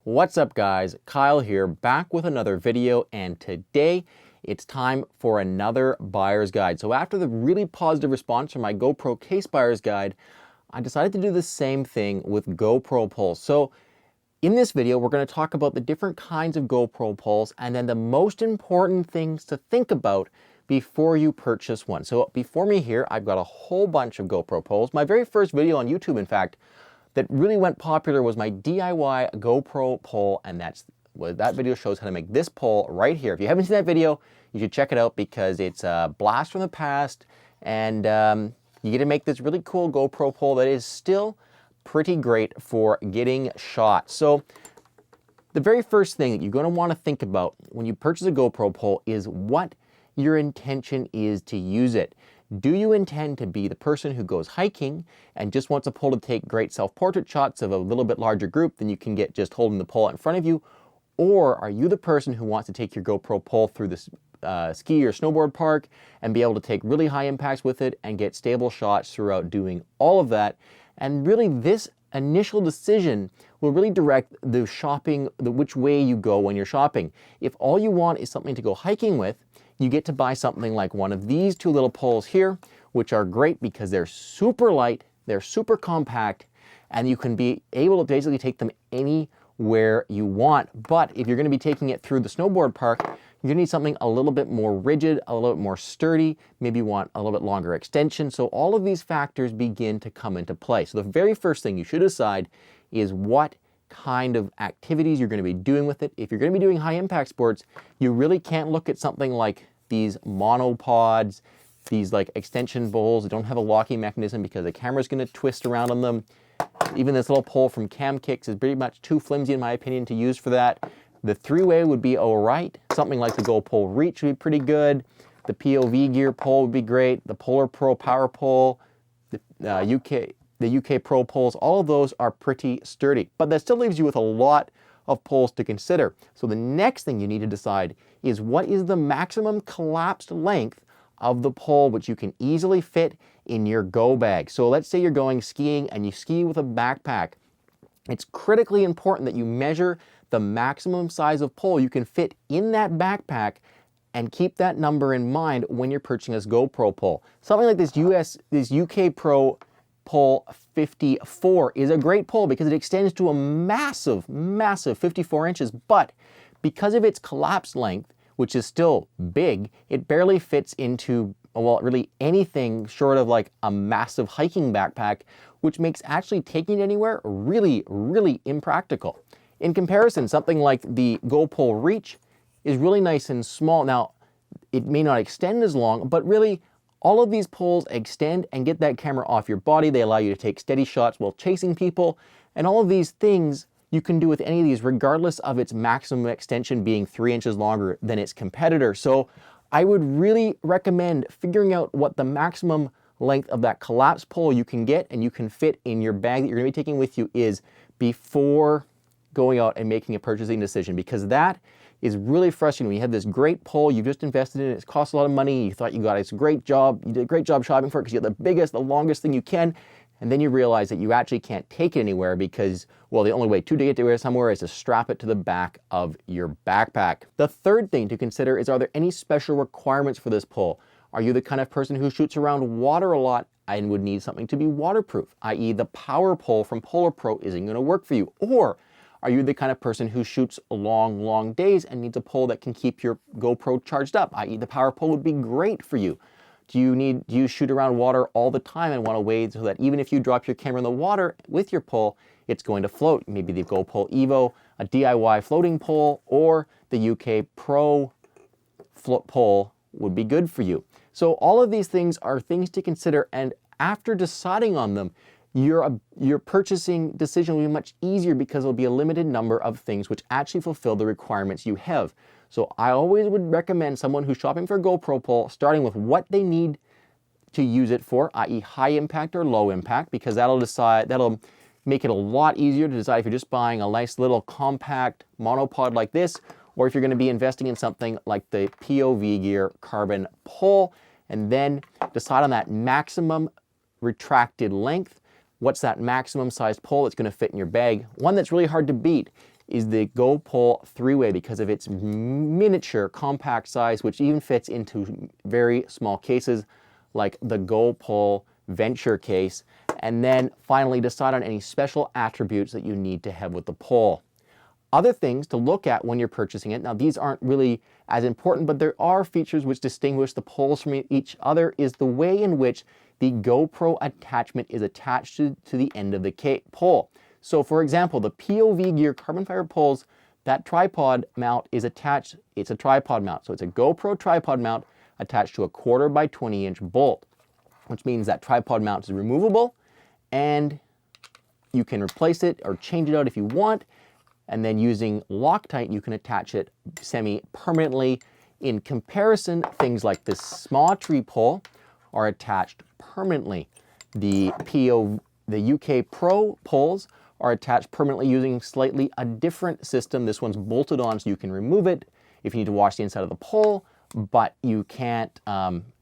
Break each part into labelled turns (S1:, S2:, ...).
S1: What's up guys, Kyle here, back with another video, and today it's time for another buyer's guide. So after the really positive response from my GoPro case buyer's guide, I decided to do the same thing with GoPro Pole. So in this video, we're going to talk about the different kinds of GoPro poles and then the most important things to think about before you purchase one. So before me here, I've got a whole bunch of GoPro poles. My very first video on YouTube, in fact, that really went popular was my DIY GoPro pole, and that video shows how to make this pole right here. If you haven't seen that video, you should check it out because it's a blast from the past, and you get to make this really cool GoPro pole that is still pretty great for getting shots. So the very first thing that you're going to want to think about when you purchase a GoPro pole is what your intention is to use it. Do you intend to be the person who goes hiking and just wants a pole to take great self-portrait shots of a little bit larger group than you can get just holding the pole in front of you? Or are you the person who wants to take your GoPro pole through the ski or snowboard park and be able to take really high impacts with it and get stable shots throughout doing all of that? And really this initial decision will really direct the shopping, which way you go when you're shopping. If all you want is something to go hiking with, you get to buy something like one of these two little poles here, which are great because they're super light, they're super compact, and you can be able to basically take them anywhere you want. But if you're going to be taking it through the snowboard park, you're going to need something a little bit more rigid, a little bit more sturdy, maybe you want a little bit longer extension. So all of these factors begin to come into play. So the very first thing you should decide is what kind of activities you're going to be doing with it. If you're going to be doing high impact sports, you really can't look at something like these monopods, these like extension bowls that don't have a locking mechanism because the camera's going to twist around on them. Even this little pole from Cam Kicks is pretty much too flimsy in my opinion to use for that. The three-way would be all right. Something like the GoPro Reach would be pretty good. The POV gear pole would be great. The Polar Pro Power Pole, the UK Pro poles, all of those are pretty sturdy. But that still leaves you with a lot of poles to consider. So the next thing you need to decide is what is the maximum collapsed length of the pole which you can easily fit in your go bag. So let's say you're going skiing and you ski with a backpack. It's critically important that you measure the maximum size of pole you can fit in that backpack and keep that number in mind when you're purchasing this GoPro pole. Something like this UK Pro Pole 54 is a great pole because it extends to a massive 54 inches, but because of its collapsed length, which is still big, it barely fits into, well, really anything short of like a massive hiking backpack, which makes actually taking it anywhere really impractical. In comparison, something like the GoPro Reach is really nice and small. Now, it may not extend as long, but really all of these poles extend and get that camera off your body. They allow you to take steady shots while chasing people, and all of these things you can do with any of these regardless of its maximum extension being 3 inches longer than its competitor. So I would really recommend figuring out what the maximum length of that collapsed pole you can get and you can fit in your bag that you're going to be taking with you is before going out and making a purchasing decision, because that is really frustrating when you have this great pole you've just invested in, it's cost a lot of money, you thought you got a great job, you did a great job shopping for it because you have the biggest, the longest thing you can, and then you realize that you actually can't take it anywhere because, well, the only way to get it somewhere is to strap it to the back of your backpack. The third thing to consider is, are there any special requirements for this pole? Are you the kind of person who shoots around water a lot and would need something to be waterproof, i.e. the power pole from Polar Pro isn't going to work for you? Or are you the kind of person who shoots long days and needs a pole that can keep your GoPro charged up, i.e. the power pole would be great for you? Do you shoot around water all the time and want to wade so that even if you drop your camera in the water with your pole, it's going to float? Maybe the GoPro Evo, a DIY floating pole, or the UK Pro float pole would be good for you. So all of these things are things to consider, and after deciding on them, your purchasing decision will be much easier because there'll be a limited number of things which actually fulfill the requirements you have. So I always would recommend someone who's shopping for a GoPro pole starting with what they need to use it for, i.e. high impact or low impact, because that'll make it a lot easier to decide if you're just buying a nice little compact monopod like this, or if you're going to be investing in something like the POV gear carbon pole, and then decide on that maximum retracted length. What's that maximum size pole that's going to fit in your bag? One that's really hard to beat is the GoPro 3-way because of its miniature compact size, which even fits into very small cases like the GoPro Venture case. And then finally decide on any special attributes that you need to have with the pole. Other things to look at when you're purchasing it, now these aren't really as important, but there are features which distinguish the poles from each other, is the way in which the GoPro attachment is attached to the end of the pole. So for example, the POV gear carbon fiber poles, that tripod mount is attached, it's a tripod mount. So it's a GoPro tripod mount attached to a 1/4 by 20-inch bolt, which means that tripod mount is removable and you can replace it or change it out if you want. And then using Loctite, you can attach it semi-permanently. In comparison, things like the Smatree Pole are attached permanently. The UK Pro poles are attached permanently using slightly a different system. This one's bolted on so you can remove it if you need to wash the inside of the pole, but you can't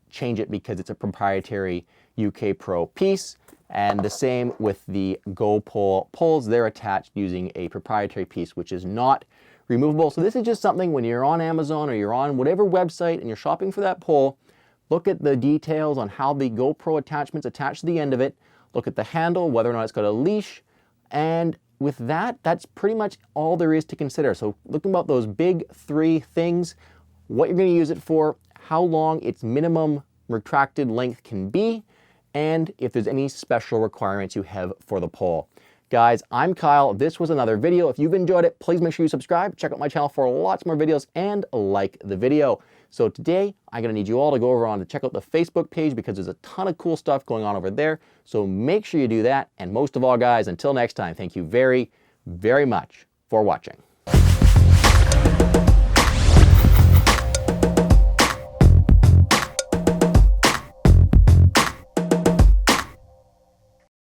S1: change it because it's a proprietary UK Pro piece. And the same with the GoPro poles, they're attached using a proprietary piece which is not removable. So this is just something when you're on Amazon or you're on whatever website and you're shopping for that pole, look at the details on how the GoPro attachment's attached to the end of it, look at the handle, whether or not it's got a leash, and with that, that's pretty much all there is to consider. So looking about those big 3 things, what you're going to use it for, how long its minimum retracted length can be, and if there's any special requirements you have for the pole. Guys, I'm Kyle. This was another video. If you've enjoyed it, please make sure you subscribe, check out my channel for lots more videos, and like the video. So today, I'm gonna need you all to go over on to check out the Facebook page because there's a ton of cool stuff going on over there. So make sure you do that. And most of all, guys, until next time, thank you very, very much for watching.